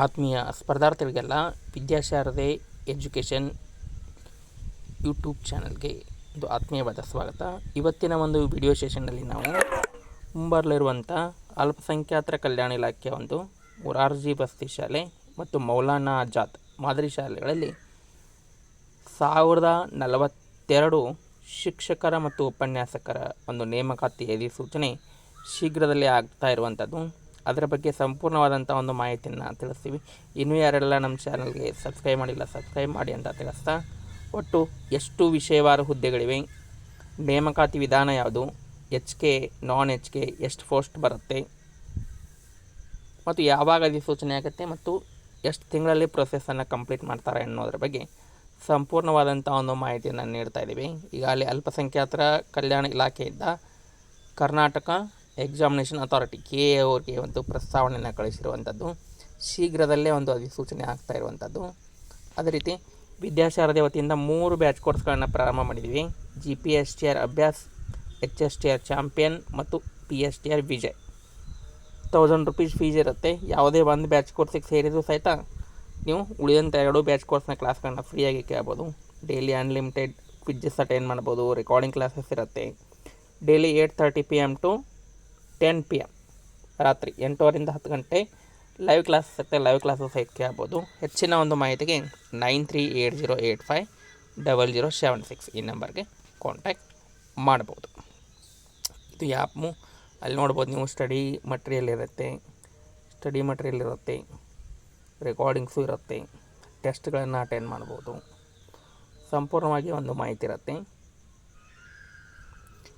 ಆತ್ಮೀಯ ಸ್ಪರ್ಧಾರ್ಥಿಗಳಿಗೆಲ್ಲ Vidyasharade education YouTube ಚಾನಲ್ಗೆ ಒಂದು ಆತ್ಮೀಯವಾದ ಸ್ವಾಗತ. ಇವತ್ತಿನ ಒಂದು ವಿಡಿಯೋ ಸೆಷನ್ನಲ್ಲಿ ನಾವು ಮುಂಬರಲಿರುವಂಥ ಅಲ್ಪಸಂಖ್ಯಾತರ ಕಲ್ಯಾಣ ಇಲಾಖೆಯ ಒಂದು ಮೊರಾರ್ಜಿ ವಸತಿ ಶಾಲೆ ಮತ್ತು ಮೌಲಾನಾ ಆಜಾದ್ ಮಾದರಿ ಶಾಲೆಗಳಲ್ಲಿ 1042 ಶಿಕ್ಷಕರ ಮತ್ತು ಉಪನ್ಯಾಸಕರ ಒಂದು ನೇಮಕಾತಿ ಅಧಿಸೂಚನೆ ಶೀಘ್ರದಲ್ಲೇ ಆಗ್ತಾ ಇರುವಂಥದ್ದು. ಅದರ ಬಗ್ಗೆ ಸಂಪೂರ್ಣವಾದಂಥ ಒಂದು ಮಾಹಿತಿಯನ್ನು ತಿಳಿಸ್ತೀವಿ. ಇನ್ನೂ ಯಾರೆಲ್ಲ ನಮ್ಮ ಚಾನಲ್ಗೆ ಸಬ್ಸ್ಕ್ರೈಬ್ ಮಾಡಿಲ್ಲ ಸಬ್ಸ್ಕ್ರೈಬ್ ಮಾಡಿ ಅಂತ ತಿಳಿಸ್ತಾ, ಒಟ್ಟು ಎಷ್ಟು ವಿಷಯವಾರು ಹುದ್ದೆಗಳಿವೆ, ನೇಮಕಾತಿ ವಿಧಾನ ಯಾವುದು, HK ನಾನ್ HK ಎಷ್ಟು ಪೋಸ್ಟ್ ಬರುತ್ತೆ ಮತ್ತು ಯಾವಾಗ ಅಧಿಸೂಚನೆ ಆಗುತ್ತೆ ಮತ್ತು ಎಷ್ಟು ತಿಂಗಳಲ್ಲಿ ಪ್ರೊಸೆಸನ್ನು ಕಂಪ್ಲೀಟ್ ಮಾಡ್ತಾರೆ ಅನ್ನೋದ್ರ ಬಗ್ಗೆ ಸಂಪೂರ್ಣವಾದಂಥ ಒಂದು ಮಾಹಿತಿಯನ್ನು ನೀಡ್ತಾ ಇದ್ದೀವಿ. ಈಗಾಗಲೇ ಅಲ್ಪಸಂಖ್ಯಾತರ ಕಲ್ಯಾಣ ಇಲಾಖೆಯಿಂದ ಕರ್ನಾಟಕ ಎಕ್ಸಾಮಿನೇಷನ್ ಅಥಾರಿಟಿ KA ಅವ್ರಿಗೆ ಒಂದು ಪ್ರಸ್ತಾವನೆಯನ್ನು ಕಳಿಸಿರುವಂಥದ್ದು. ಶೀಘ್ರದಲ್ಲೇ ಒಂದು ಅಧಿಸೂಚನೆ ಆಗ್ತಾ ಇರುವಂಥದ್ದು. ಅದೇ ರೀತಿ ವಿದ್ಯಾಶಾರದೆ ವತಿಯಿಂದ 3 ಬ್ಯಾಚ್ ಕೋರ್ಸ್ಗಳನ್ನು ಪ್ರಾರಂಭ ಮಾಡಿದ್ದೀವಿ. GPSTR ಅಭ್ಯಾಸ್, HSTR ಚಾಂಪಿಯನ್ ಮತ್ತು PSTR ವಿಜಯ್. 1000 ರೂಪೀಸ್ ಫೀಸ್ ಇರುತ್ತೆ. ಯಾವುದೇ ಒಂದು ಬ್ಯಾಚ್ ಕೋರ್ಸಿಗೆ ಸೇರಿದರೂ ಸಹಿತ ನೀವು ಉಳಿದಂಥ 2 ಬ್ಯಾಚ್ ಕೋರ್ಸ್ನ ಕ್ಲಾಸ್ಗಳನ್ನ ಫ್ರೀಯಾಗಿ ಕೇಳ್ಬೋದು. ಡೈಲಿ ಅನ್ಲಿಮಿಟೆಡ್ ಕ್ವಿಜ್ಜಸ್ ಅಟೆಂಡ್ ಮಾಡ್ಬೋದು. ರೆಕಾರ್ಡಿಂಗ್ ಕ್ಲಾಸಸ್ ಇರುತ್ತೆ. ಡೈಲಿ 8:30 PM ಟು 10 PM, ರಾತ್ರಿ 8 10 ಗಂಟೆ ಲೈವ್ ಕ್ಲಾಸ್ ಇರುತ್ತೆ. ಲೈವ್ ಕ್ಲಾಸು ಸಹಿತ ಕೇಳ್ಬೋದು. ಹೆಚ್ಚಿನ ಒಂದು ಮಾಹಿತಿಗೆ 9380850076 ಈ ನಂಬರ್ಗೆ ಕಾಂಟ್ಯಾಕ್ಟ್ ಮಾಡ್ಬೋದು. ಇದು ಆ್ಯಪು ಅಲ್ಲಿ ನೋಡ್ಬೋದು ನೀವು. ಸ್ಟಡಿ ಮಟೀರಿಯಲ್ ಇರುತ್ತೆ, ರೆಕಾರ್ಡಿಂಗ್ಸು ಇರುತ್ತೆ, ಟೆಸ್ಟ್ಗಳನ್ನು ಅಟೆಂಡ್ ಮಾಡ್ಬೋದು. ಸಂಪೂರ್ಣವಾಗಿ ಒಂದು ಮಾಹಿತಿ ಇರುತ್ತೆ.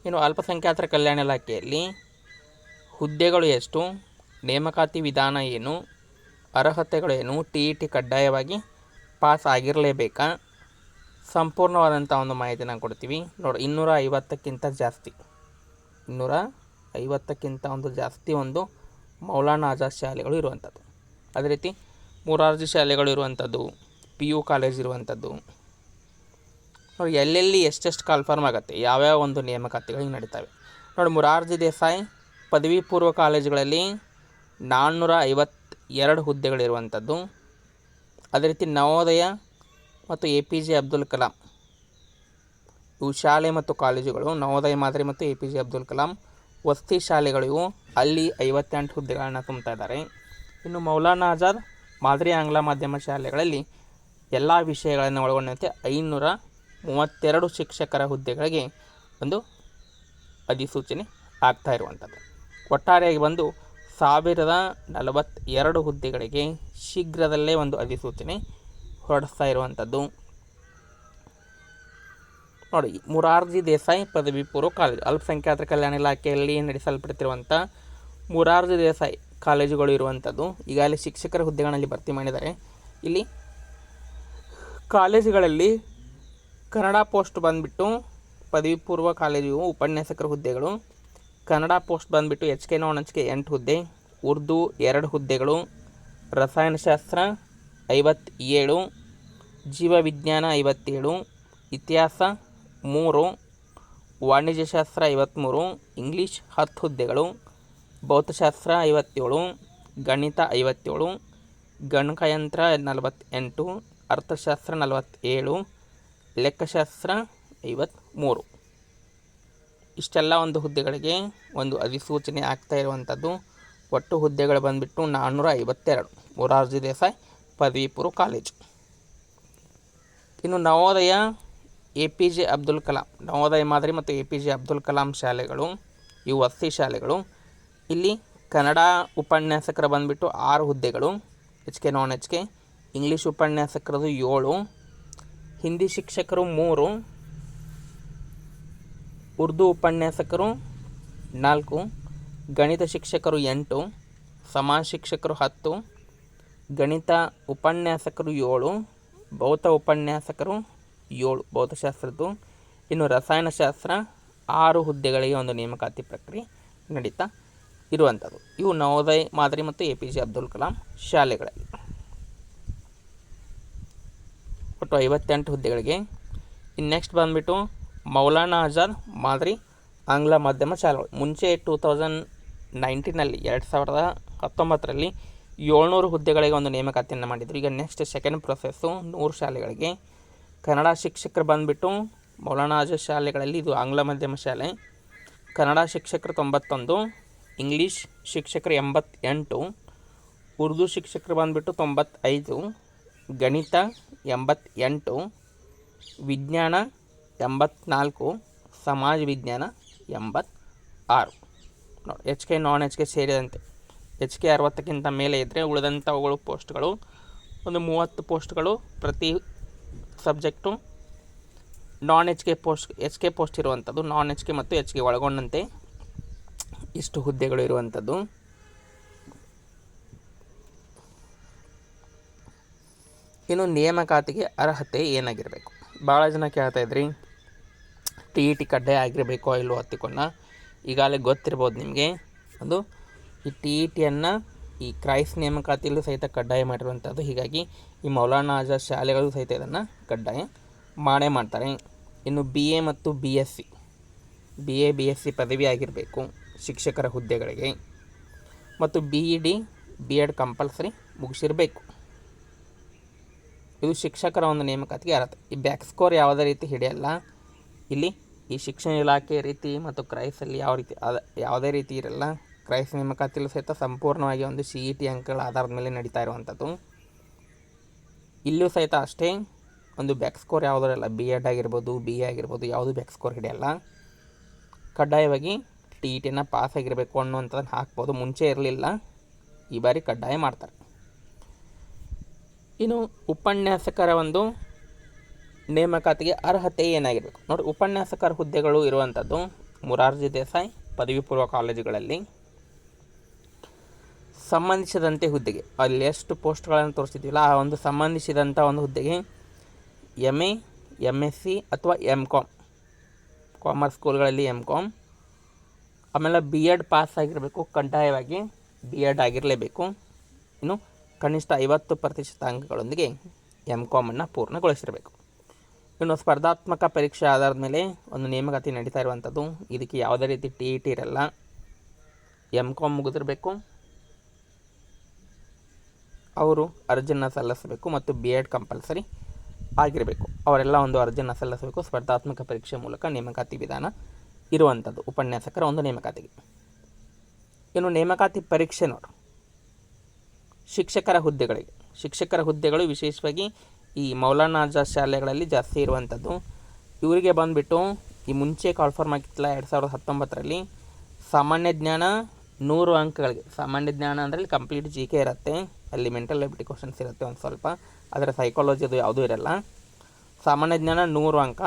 ಇನ್ನು ಅಲ್ಪಸಂಖ್ಯಾತರ ಕಲ್ಯಾಣ ಇಲಾಖೆಯಲ್ಲಿ ಹುದ್ದೆಗಳು ಎಷ್ಟು, ನೇಮಕಾತಿ ವಿಧಾನ ಏನು, ಅರ್ಹತೆಗಳೇನು, TET ಕಡ್ಡಾಯವಾಗಿ ಪಾಸ್ ಆಗಿರಲೇಬೇಕಾ, ಸಂಪೂರ್ಣವಾದಂಥ ಒಂದು ಮಾಹಿತಿನ ಕೊಡ್ತೀವಿ. ನೋಡಿ, 250ಕ್ಕಿಂತ ಜಾಸ್ತಿ ಒಂದು ಮೌಲಾನಾ ಆಜಾದ್ ಶಾಲೆಗಳು ಇರುವಂಥದ್ದು. ಅದೇ ರೀತಿ ಮೊರಾರ್ಜಿ ಶಾಲೆಗಳು ಇರುವಂಥದ್ದು, PU ಕಾಲೇಜ್ ಇರುವಂಥದ್ದು. ನೋಡಿ, ಎಲ್ಲೆಲ್ಲಿ ಎಷ್ಟೆಷ್ಟು ಕನ್ಫರ್ಮ್ ಆಗುತ್ತೆ, ಯಾವ್ಯಾವ ಒಂದು ನೇಮಕಾತಿಗಳು ನಡೀತವೆ ನೋಡಿ. ಮೊರಾರ್ಜಿ ದೇಸಾಯಿ ಪದವಿ ಪೂರ್ವ ಕಾಲೇಜುಗಳಲ್ಲಿ 452 ಹುದ್ದೆಗಳಿರುವಂಥದ್ದು. ಅದೇ ರೀತಿ ನವೋದಯ ಮತ್ತು APJ ಅಬ್ದುಲ್ ಕಲಾಂ ಇವು ಶಾಲೆ ಮತ್ತು ಕಾಲೇಜುಗಳು. ನವೋದಯ ಮಾದರಿ ಮತ್ತು APJ ಅಬ್ದುಲ್ ಕಲಾಂ ವಸತಿ ಶಾಲೆಗಳು ಇವು. ಅಲ್ಲಿ 58 ಹುದ್ದೆಗಳನ್ನು ತುಂಬ್ತಾ ಇದ್ದಾರೆ. ಇನ್ನು ಮೌಲಾನಾ ಆಜಾದ್ ಮಾದರಿ ಆಂಗ್ಲ ಮಾಧ್ಯಮ ಶಾಲೆಗಳಲ್ಲಿ ಎಲ್ಲ ವಿಷಯಗಳನ್ನು ಒಳಗೊಂಡಂತೆ 532 ಶಿಕ್ಷಕರ ಹುದ್ದೆಗಳಿಗೆ ಒಂದು ಅಧಿಸೂಚನೆ ಆಗ್ತಾ ಇರುವಂಥದ್ದು. ಒಟ್ಟಾರೆಯಾಗಿ ಬಂದು 1042 ಹುದ್ದೆಗಳಿಗೆ ಶೀಘ್ರದಲ್ಲೇ ಒಂದು ಅಧಿಸೂಚನೆ ಹೊರಡಿಸ್ತಾ ಇರುವಂಥದ್ದು. ನೋಡಿ, ಮೊರಾರ್ಜಿ ದೇಸಾಯಿ ಪದವಿ ಪೂರ್ವ ಕಾಲೇಜು ಅಲ್ಪಸಂಖ್ಯಾತರ ಕಲ್ಯಾಣ ಇಲಾಖೆಯಲ್ಲಿ ನಡೆಸಲ್ಪಡ್ತಿರುವಂಥ ಮೊರಾರ್ಜಿ ದೇಸಾಯಿ ಕಾಲೇಜುಗಳು ಇರುವಂಥದ್ದು. ಈಗಾಗಲೇ ಶಿಕ್ಷಕರ ಹುದ್ದೆಗಳಲ್ಲಿ ಭರ್ತಿ ಮಾಡಿದ್ದಾರೆ. ಇಲ್ಲಿ ಕಾಲೇಜುಗಳಲ್ಲಿ ಕನ್ನಡ ಪೋಸ್ಟ್ ಬಂದುಬಿಟ್ಟು ಪದವಿ ಪೂರ್ವ ಕಾಲೇಜು ಉಪನ್ಯಾಸಕರ ಹುದ್ದೆಗಳು. ಕನ್ನಡ ಪೋಸ್ಟ್ ಬಂದುಬಿಟ್ಟು HK ನಾನ್ HK 8 ಹುದ್ದೆ, ಉರ್ದು 2 ಹುದ್ದೆಗಳು, ರಸಾಯನಶಾಸ್ತ್ರ 57, ಜೀವವಿಜ್ಞಾನ 57, ಇತಿಹಾಸ 3, ವಾಣಿಜ್ಯಶಾಸ್ತ್ರ 53, ಇಂಗ್ಲೀಷ್ 10 ಹುದ್ದೆಗಳು, ಭೌತಶಾಸ್ತ್ರ 57, ಗಣಿತ 57, ಗಣಕಯಂತ್ರ 48, ಅರ್ಥಶಾಸ್ತ್ರ 47, ಲೆಕ್ಕಶಾಸ್ತ್ರ 53. ಇಷ್ಟೆಲ್ಲ ಒಂದು ಹುದ್ದೆಗಳಿಗೆ ಒಂದು ಅಧಿಸೂಚನೆ ಆಗ್ತಾ ಇರುವಂಥದ್ದು. ಒಟ್ಟು ಹುದ್ದೆಗಳು ಬಂದುಬಿಟ್ಟು 452 ಮೊರಾರ್ಜಿ ದೇಸಾಯಿ ಪದವಿ ಪೂರ್ವ ಕಾಲೇಜು. ಇನ್ನು ನವೋದಯ APJ ಅಬ್ದುಲ್ ಕಲಾಂ, ನವೋದಯ ಮಾದರಿ ಮತ್ತು APJ ಅಬ್ದುಲ್ ಕಲಾಂ ಶಾಲೆಗಳು ಇವು ವಸತಿ ಶಾಲೆಗಳು. ಇಲ್ಲಿ ಕನ್ನಡ ಉಪನ್ಯಾಸಕರ ಬಂದುಬಿಟ್ಟು 6 ಹುದ್ದೆಗಳು, HK ನಾನ್ HK. ಇಂಗ್ಲೀಷ್ ಉಪನ್ಯಾಸಕರದು 7, ಹಿಂದಿ ಶಿಕ್ಷಕರು 3, ಉರ್ದು ಉಪನ್ಯಾಸಕರು 4, ಗಣಿತ ಶಿಕ್ಷಕರು 8, ಸಮಾಜ ಶಿಕ್ಷಕರು 10, ಗಣಿತ ಉಪನ್ಯಾಸಕರು 7, ಭೌತ ಉಪನ್ಯಾಸಕರು 7 ಭೌತಶಾಸ್ತ್ರದ್ದು. ಇನ್ನು ರಸಾಯನಶಾಸ್ತ್ರ 6 ಹುದ್ದೆಗಳಿಗೆ ಒಂದು ನೇಮಕಾತಿ ಪ್ರಕ್ರಿಯೆ ನಡೀತಾ ಇರುವಂಥದ್ದು. ಇವು ನವೋದಯ ಮಾದರಿ ಮತ್ತು APJ ಅಬ್ದುಲ್ ಕಲಾಂ ಶಾಲೆಗಳಲ್ಲಿ ಒಟ್ಟು 58 ಹುದ್ದೆಗಳಿಗೆ. ಇನ್ನು ನೆಕ್ಸ್ಟ್ ಬಂದುಬಿಟ್ಟು ಮೌಲಾನಾ ಆಜಾದ್ ಮಾದರಿ ಆಂಗ್ಲ ಮಾಧ್ಯಮ ಶಾಲೆಗಳು. ಮುಂಚೆ 2019ರಲ್ಲಿ 2019ರಲ್ಲಿ 700 ಹುದ್ದೆಗಳಿಗೆ ಒಂದು ನೇಮಕಾತಿಯನ್ನು ಮಾಡಿದರು. ಈಗ ನೆಕ್ಸ್ಟ್ ಸೆಕೆಂಡ್ ಪ್ರೊಸೆಸ್ಸು 100 ಶಾಲೆಗಳಿಗೆ ಕನ್ನಡ ಶಿಕ್ಷಕರು ಬಂದುಬಿಟ್ಟು ಮೌಲಾನಾ ಆಜಾದ್ ಶಾಲೆಗಳಲ್ಲಿ, ಇದು ಆಂಗ್ಲ ಮಾಧ್ಯಮ ಶಾಲೆ, ಕನ್ನಡ ಶಿಕ್ಷಕರು 91, ಇಂಗ್ಲೀಷ್ ಶಿಕ್ಷಕರು 88, ಉರ್ದು ಶಿಕ್ಷಕರು ಬಂದುಬಿಟ್ಟು 95, ಗಣಿತ 88, ವಿಜ್ಞಾನ 84, ಸಮಾಜ ವಿಜ್ಞಾನ 86. ನೋಡಿ, ಎಚ್ ಕೆ ನಾನ್ ಎಚ್ ಕೆ ಸೇರಿದಂತೆ ಎಚ್ ಕೆ 60ಕ್ಕಿಂತ ಮೇಲೆ ಇದ್ದರೆ ಉಳಿದಂಥವುಗಳು ಪೋಸ್ಟ್ಗಳು ಒಂದು 30 ಪೋಸ್ಟ್ಗಳು ಪ್ರತಿ ಸಬ್ಜೆಕ್ಟು. ನಾನ್ ಎಚ್ ಕೆ ಪೋಸ್ಟ್ ಇರುವಂಥದ್ದು, ನಾನ್ ಎಚ್ ಕೆ ಮತ್ತು ಎಚ್ ಕೆ ಒಳಗೊಂಡಂತೆ ಇಷ್ಟು ಹುದ್ದೆಗಳು ಇರುವಂಥದ್ದು. ಇನ್ನು ನೇಮಕಾತಿಗೆ ಅರ್ಹತೆ ಏನಾಗಿರಬೇಕು? ಭಾಳ ಜನ ಕೇಳ್ತಾ ಇದ್ರಿ, ಟಿ ಇ ಟಿ ಕಡ್ಡಾಯ ಆಗಿರಬೇಕೋ ಇಲ್ಲವೋ ಹತ್ತಿಕೊಂಡ. ಈಗಾಗಲೇ ಗೊತ್ತಿರ್ಬೋದು ನಿಮಗೆ, ಅದು ಈ ಟಿ ಇ ಟಿಯನ್ನು ಈ ಕ್ರೈಸ್ ನೇಮಕಾತಿಯಲ್ಲೂ ಸಹಿತ ಕಡ್ಡಾಯ ಮಾಡಿರುವಂಥದ್ದು. ಹೀಗಾಗಿ ಈ ಮೌಲಾನಾ ಆಜಾದ್ ಶಾಲೆಗಳು ಸಹಿತ ಇದನ್ನು ಕಡ್ಡಾಯ ಮಾಡೇ ಮಾಡ್ತಾರೆ. ಇನ್ನು ಬಿ ಎ ಮತ್ತು ಬಿ ಎಸ್ ಸಿ ಪದವಿ ಆಗಿರಬೇಕು ಶಿಕ್ಷಕರ ಹುದ್ದೆಗಳಿಗೆ, ಮತ್ತು B E D B Ed compulsory ಮುಗಿಸಿರಬೇಕು. ಇದು ಶಿಕ್ಷಕರ ಒಂದು ನೇಮಕಾತಿಗೆ ಅರ್ಹತೆ. ಈ ಬ್ಯಾಕ್ ಸ್ಕೋರ್ ಯಾವುದೇ ರೀತಿ ಹಿಡಿಯಲ್ಲ ಇಲ್ಲಿ. ಈ ಶಿಕ್ಷಣ ಇಲಾಖೆ ರೀತಿ ಮತ್ತು ಕ್ರೈಸಲ್ಲಿ ಯಾವುದೇ ರೀತಿ ಇರಲ್ಲ. ಕ್ರೈಸ್ ನೇಮಕಾತಿಯಲ್ಲೂ ಸಹಿತ ಸಂಪೂರ್ಣವಾಗಿ ಒಂದು ಸಿ ಇ ಟಿ ಅಂಕಗಳ ಆಧಾರದ ಮೇಲೆ ನಡೀತಾ ಇರುವಂಥದ್ದು. ಇಲ್ಲೂ ಸಹಿತ ಅಷ್ಟೇ, ಒಂದು ಬ್ಯಾಕ್ ಸ್ಕೋರ್ ಯಾವುದೂ ಇರಲ್ಲ. ಬಿ ಎಡ್ ಆಗಿರ್ಬೋದು, ಬಿ ಎ ಆಗಿರ್ಬೋದು, ಯಾವುದು ಬ್ಯಾಕ್ ಸ್ಕೋರ್ ಹಿಡಿಯಲ್ಲ. ಕಡ್ಡಾಯವಾಗಿ ಟಿ ಇ ಟಿಯನ್ನು ಪಾಸ್ ಆಗಿರಬೇಕು ಅನ್ನುವಂಥದ್ದನ್ನು ಹಾಕ್ಬೋದು. ಮುಂಚೆ ಇರಲಿಲ್ಲ, ಈ ಬಾರಿ ಕಡ್ಡಾಯ ಮಾಡ್ತಾರೆ. ಇನ್ನು ಉಪನ್ಯಾಸಕರ ಒಂದು ನೇಮಕಾತಿಗೆ ಅರ್ಹತೆ ಏನಾಗಿರಬೇಕು ನೋಡಿ. ಉಪನ್ಯಾಸಕರ ಹುದ್ದೆಗಳು ಇರುವಂಥದ್ದು ಮೊರಾರ್ಜಿ ದೇಸಾಯಿ ಪದವಿ ಪೂರ್ವ ಕಾಲೇಜುಗಳಲ್ಲಿ ಸಂಬಂಧಿಸಿದಂತೆ ಹುದ್ದೆಗೆ, ಅಲ್ಲಿ ಎಷ್ಟು ಪೋಸ್ಟ್ಗಳನ್ನು ತೋರಿಸ್ತಿದ್ವಿಲ್ಲ, ಆ ಒಂದು ಸಂಬಂಧಿಸಿದಂಥ ಒಂದು ಹುದ್ದೆಗೆ ಎಮ್ ಎಸ್ ಸಿ ಅಥವಾ ಎಮ್.ಕಾಮ್, ಕಾಮರ್ಸ್ ಸ್ಕೂಲ್ಗಳಲ್ಲಿ ಎಮ್.ಕಾಮ್, ಆಮೇಲೆ ಬಿ ಎಡ್ ಪಾಸ್ ಆಗಿರಬೇಕು, ಕಡ್ಡಾಯವಾಗಿ ಬಿ ಎಡ್ ಆಗಿರಲೇಬೇಕು. ಇನ್ನು ಕನಿಷ್ಠ 50% ಅಂಕಗಳೊಂದಿಗೆ ಎಮ್.ಕಾಮನ್ನು ಪೂರ್ಣಗೊಳಿಸಿರಬೇಕು. ಇನ್ನು ಸ್ಪರ್ಧಾತ್ಮಕ ಪರೀಕ್ಷೆ ಆಧಾರದ ಮೇಲೆ ಒಂದು ನೇಮಕಾತಿ ನಡೀತಾ ಇರುವಂಥದ್ದು. ಇದಕ್ಕೆ ಯಾವುದೇ ರೀತಿ ಟಿ ಇ ಟಿ ಇರಲ್ಲ. ಎಮ್.ಕಾಮ್ ಮುಗಿದಿರಬೇಕು, ಅವರು ಅರ್ಜಿಯನ್ನು ಸಲ್ಲಿಸಬೇಕು, ಮತ್ತು ಬಿ ಎಡ್ ಕಂಪಲ್ಸರಿ ಆಗಿರಬೇಕು. ಅವರೆಲ್ಲ ಒಂದು ಅರ್ಜಿಯನ್ನು ಸಲ್ಲಿಸಬೇಕು. ಸ್ಪರ್ಧಾತ್ಮಕ ಪರೀಕ್ಷೆ ಮೂಲಕ ನೇಮಕಾತಿ ವಿಧಾನ ಇರುವಂಥದ್ದು ಉಪನ್ಯಾಸಕರ ಒಂದು ನೇಮಕಾತಿಗೆ. ಇನ್ನು ನೇಮಕಾತಿ ಪರೀಕ್ಷೆ ನೋಡಿ, ಶಿಕ್ಷಕರ ಹುದ್ದೆಗಳು ವಿಶೇಷವಾಗಿ ಈ ಮೌಲಾನಾ ಆಜಾದ್ ಶಾಲೆಗಳಲ್ಲಿ ಜಾಸ್ತಿ ಇರುವಂಥದ್ದು. ಇವರಿಗೆ ಬಂದುಬಿಟ್ಟು ಈ ಮುಂಚೆ ಕಾಲ್ಫಾರ್ಮ್ ಆಗಿತ್ತಲ್ಲ 2019ರಲ್ಲಿ ಸಾಮಾನ್ಯ ಜ್ಞಾನ 100 ಅಂಕಗಳಿಗೆ. ಸಾಮಾನ್ಯ ಜ್ಞಾನ ಅಂದರೆ ಇಲ್ಲಿ ಕಂಪ್ಲೀಟ್ ಜಿ ಕೆ ಇರುತ್ತೆ, ಅಲ್ಲಿ ಮೆಂಟಲ್ ಎಬಿಲಿಟಿ ಕ್ವಶನ್ಸ್ ಇರುತ್ತೆ ಒಂದು ಸ್ವಲ್ಪ, ಅದರ ಸೈಕಾಲಜಿ ಅದು ಯಾವುದೂ ಇರಲ್ಲ. ಸಾಮಾನ್ಯ ಜ್ಞಾನ 100 ಅಂಕ.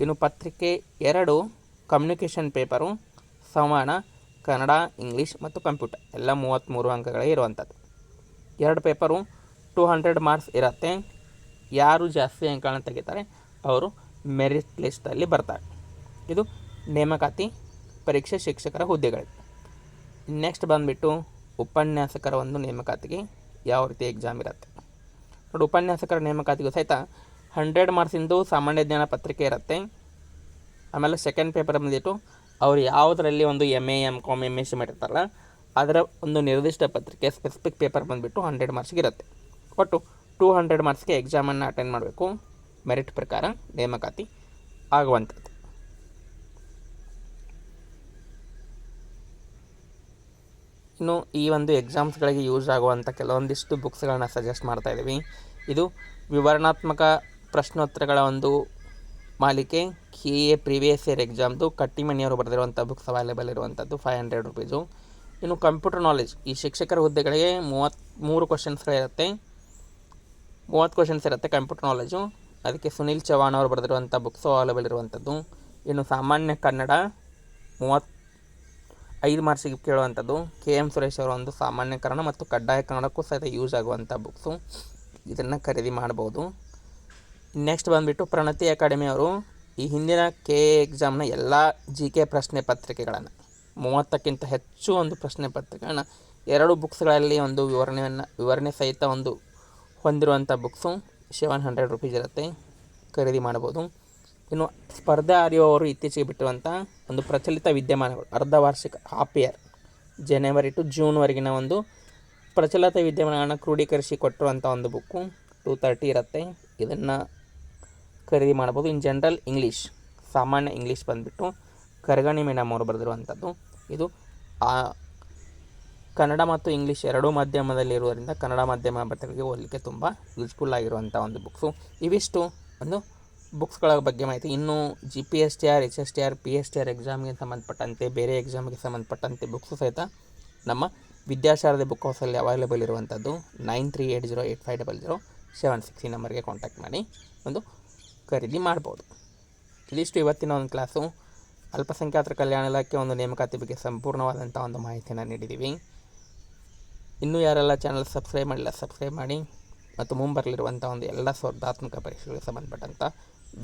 ಇನ್ನು ಪತ್ರಿಕೆ 2 ಕಮ್ಯುನಿಕೇಷನ್ ಪೇಪರು, ಸಂವಹನ, ಕನ್ನಡ, ಇಂಗ್ಲೀಷ್ ಮತ್ತು ಕಂಪ್ಯೂಟರ್ ಎಲ್ಲ 33 ಅಂಕಗಳೇ ಇರುವಂಥದ್ದು. 2 ಪೇಪರು 200 ಮಾರ್ಕ್ಸ್ ಇರುತ್ತೆ. ಯಾರು ಜಾಸ್ತಿ ಅಂಕಗಳನ್ನು ತೆಗಿತಾರೆ ಅವರು ಮೆರಿಟ್ ಲಿಸ್ಟಲ್ಲಿ ಬರ್ತಾರೆ. ಇದು ನೇಮಕಾತಿ ಪರೀಕ್ಷೆ ಶಿಕ್ಷಕರ ಹುದ್ದೆಗಳಿಗೆ. ನೆಕ್ಸ್ಟ್ ಬಂದುಬಿಟ್ಟು ಉಪನ್ಯಾಸಕರ ಒಂದು ನೇಮಕಾತಿಗೆ ಯಾವ ರೀತಿ ಎಕ್ಸಾಮ್ ಇರುತ್ತೆ ನೋಡಿ. ಉಪನ್ಯಾಸಕರ ನೇಮಕಾತಿಗೂ ಸಹಿತ 100 ಮಾರ್ಕ್ಸಿಂದು ಸಾಮಾನ್ಯ ಜ್ಞಾನ ಪತ್ರಿಕೆ ಇರುತ್ತೆ. ಆಮೇಲೆ ಸೆಕೆಂಡ್ ಪೇಪರ್ ಬಂದುಬಿಟ್ಟು ಅವರು ಯಾವುದರಲ್ಲಿ ಒಂದು ಎಮ್ ಎ, ಎಮ್.ಕಾಮ್, ಎಮ್.ಎಸ್.ಸಿ ಮಾಡಿರ್ತಾರಲ್ಲ ಅದರ ಒಂದು ನಿರ್ದಿಷ್ಟ ಪತ್ರಿಕೆ ಸ್ಪೆಸಿಫಿಕ್ ಪೇಪರ್ ಬಂದುಬಿಟ್ಟು 100 ಮಾರ್ಕ್ಸ್ಗೆ ಇರುತ್ತೆ. ಒಟ್ಟು 200 ಮಾರ್ಕ್ಸ್ಗೆ ಎಕ್ಸಾಮನ್ನು ಅಟೆಂಡ್ ಮಾಡಬೇಕು. ಮೆರಿಟ್ ಪ್ರಕಾರ ನೇಮಕಾತಿ ಆಗುವಂಥದ್ದು. ಇನ್ನು ಈ ಒಂದು ಎಕ್ಸಾಮ್ಸ್ಗಳಿಗೆ ಯೂಸ್ ಆಗುವಂಥ ಕೆಲವೊಂದಿಷ್ಟು ಬುಕ್ಸ್ಗಳನ್ನ ಸಜೆಸ್ಟ್ ಮಾಡ್ತಾಯಿದ್ದೀವಿ. ಇದು ವಿವರಣಾತ್ಮಕ ಪ್ರಶ್ನೋತ್ತರಗಳ ಒಂದು ಮಾಲಿಕೆ, KA ಪ್ರೀವಿಯಸ್ ಇಯರ್ ಎಕ್ಸಾಮ್ದು ಕಟ್ಟಿಮನಿಯವರು ಬರೆದಿರುವಂಥ ಬುಕ್ಸ್ ಅವೈಲೇಬಲ್ ಇರುವಂಥದ್ದು, 500 ರುಪೀಸು. ಇನ್ನು ಕಂಪ್ಯೂಟರ್ ನಾಲೆಜ್, ಈ ಶಿಕ್ಷಕರ ಹುದ್ದೆಗಳಿಗೆ 33 ಕ್ವಶನ್ಸ್ಗಳಿರುತ್ತೆ, 30 ಕ್ವಶನ್ಸ್ ಇರುತ್ತೆ ಕಂಪ್ಯೂಟರ್ ನಾಲೆಜು. ಅದಕ್ಕೆ ಸುನಿಲ್ ಚೌಹಾಣ್ ಅವರು ಬರೆದಿರುವಂಥ ಬುಕ್ಸು ಅವೈಲೇಬಲ್ ಇರುವಂಥದ್ದು. ಇನ್ನು ಸಾಮಾನ್ಯ ಕನ್ನಡ 35 ಮಾರ್ಕ್ಸಿಗೆ ಕೇಳುವಂಥದ್ದು. KM ಸುರೇಶ್ ಅವರ ಒಂದು ಸಾಮಾನ್ಯ ಕನ್ನಡ ಮತ್ತು ಕಡ್ಡಾಯ ಕನ್ನಡಕ್ಕೂ ಸಹಿತ ಯೂಸ್ ಆಗುವಂಥ ಬುಕ್ಸು, ಇದನ್ನು ಖರೀದಿ ಮಾಡ್ಬೋದು. ನೆಕ್ಸ್ಟ್ ಬಂದುಬಿಟ್ಟು ಪ್ರಣತಿ ಅಕಾಡೆಮಿ ಅವರು ಈ ಹಿಂದಿನ KA ಎಕ್ಸಾಮ್ನ ಎಲ್ಲ GK ಪ್ರಶ್ನೆ ಪತ್ರಿಕೆಗಳನ್ನು 30ಕ್ಕಿಂತ ಹೆಚ್ಚು ಒಂದು ಪ್ರಶ್ನೆ ಪತ್ರಿಕೆಗಳನ್ನ 2 ಬುಕ್ಸ್ಗಳಲ್ಲಿ ಒಂದು ವಿವರಣೆ ಸಹಿತ ಒಂದು ಹೊಂದಿರುವಂಥ ಬುಕ್ಸು 700 ರುಪೀಸ್ ಇರುತ್ತೆ, ಖರೀದಿ ಮಾಡ್ಬೋದು. ಇನ್ನು ಸ್ಪರ್ಧಾ ಆರ್ಯೋ ಅವರು ಇತ್ತೀಚೆಗೆ ಬಿಟ್ಟಿರುವಂಥ ಒಂದು ಪ್ರಚಲಿತ ವಿದ್ಯಮಾನಗಳು, ಅರ್ಧ ವಾರ್ಷಿಕ, ಹಾಫ್ ಇಯರ್, ಜನವರಿ ಟು ಜೂನ್ವರೆಗಿನ ಒಂದು ಪ್ರಚಲಿತ ವಿದ್ಯಮಾನಗಳನ್ನ ಕ್ರೋಢೀಕರಿಸಿ ಕೊಟ್ಟಿರುವಂಥ ಒಂದು ಬುಕ್ಕು 230 ಇರುತ್ತೆ. ಇದನ್ನು ಖರೀದಿ ಮಾಡ್ಬೋದು. ಇನ್ ಜನರಲ್ ಇಂಗ್ಲೀಷ್, ಸಾಮಾನ್ಯ ಇಂಗ್ಲೀಷ್ ಬಂದುಬಿಟ್ಟು ಕರಗಣಿ ಮೇಡಮ್ ಅವರು ಬರೆದಿರುವಂಥದ್ದು. ಇದು ಕನ್ನಡ ಮತ್ತು ಇಂಗ್ಲೀಷ್ ಎರಡೂ ಮಾಧ್ಯಮದಲ್ಲಿರುವುದರಿಂದ ಕನ್ನಡ ಮಾಧ್ಯಮ ಬಟ್ಟೆಗಳಿಗೆ ಓದಲಿಕ್ಕೆ ತುಂಬ ಯೂಸ್ಫುಲ್ ಆಗಿರುವಂಥ ಒಂದು ಬುಕ್ಸು. ಇವಿಷ್ಟು ಒಂದು ಬುಕ್ಸ್ಗಳ ಬಗ್ಗೆ ಮಾಹಿತಿ. ಇನ್ನು GPSTR, HSTR, PSTR ಎಕ್ಸಾಮ್ಗೆ ಸಂಬಂಧಪಟ್ಟಂತೆ, ಬೇರೆ ಎಕ್ಸಾಮ್ಗೆ ಸಂಬಂಧಪಟ್ಟಂತೆ ಬುಕ್ಸು ಸಹಿತ ನಮ್ಮ ವಿದ್ಯಾಶಾರದೆ ಬುಕ್ ಹೌಸಲ್ಲಿ ಅವೈಲೇಬಲ್ ಇರುವಂಥದ್ದು. 9380850076 ಈ ನಂಬರ್ಗೆ ಕಾಂಟ್ಯಾಕ್ಟ್ ಮಾಡಿ ಒಂದು ಖರೀದಿ ಮಾಡ್ಬೋದು. ಇದಿಷ್ಟು ಇವತ್ತಿನ ಒಂದು ಕ್ಲಾಸು. ಅಲ್ಪಸಂಖ್ಯಾತರ ಕಲ್ಯಾಣ ಇಲಾಖೆ ಒಂದು ನೇಮಕಾತಿ ಬಗ್ಗೆ ಸಂಪೂರ್ಣವಾದಂಥ ಒಂದು ಮಾಹಿತಿಯನ್ನು ನೀಡಿದ್ದೀವಿ. ಇನ್ನೂ ಯಾರೆಲ್ಲ ಚಾನಲ್ ಸಬ್ಸ್ಕ್ರೈಬ್ ಮಾಡಿಲ್ಲ ಸಬ್ಸ್ಕ್ರೈಬ್ ಮಾಡಿ. ಮತ್ತು ಮುಂಬರಲಿರುವಂಥ ಒಂದು ಎಲ್ಲ ಸ್ಪರ್ಧಾತ್ಮಕ ಪರೀಕ್ಷೆಗಳಿಗೆ ಸಂಬಂಧಪಟ್ಟಂಥ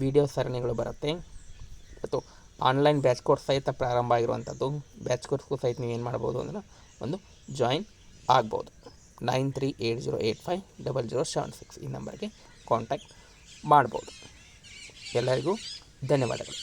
ವಿಡಿಯೋ ಸರಣಿಗಳು ಬರುತ್ತೆ. ಮತ್ತು ಆನ್ಲೈನ್ ಬ್ಯಾಚ್ ಕೋರ್ಸ್ ಸಹಿತ ಪ್ರಾರಂಭ ಆಗಿರುವಂಥದ್ದು. ಬ್ಯಾಚ್ ಕೋರ್ಸ್ಗೂ ಸಹಿತ ನೀವೇನು ಮಾಡ್ಬೋದು ಅಂದರೆ ಒಂದು ಜಾಯಿನ್ ಆಗ್ಬೋದು. 9380850076 ಈ ನಂಬರ್ಗೆ ಕಾಂಟ್ಯಾಕ್ಟ್ ಮಾಡ್ಬೋದು. ಎಲ್ಲರಿಗೂ ಧನ್ಯವಾದಗಳು.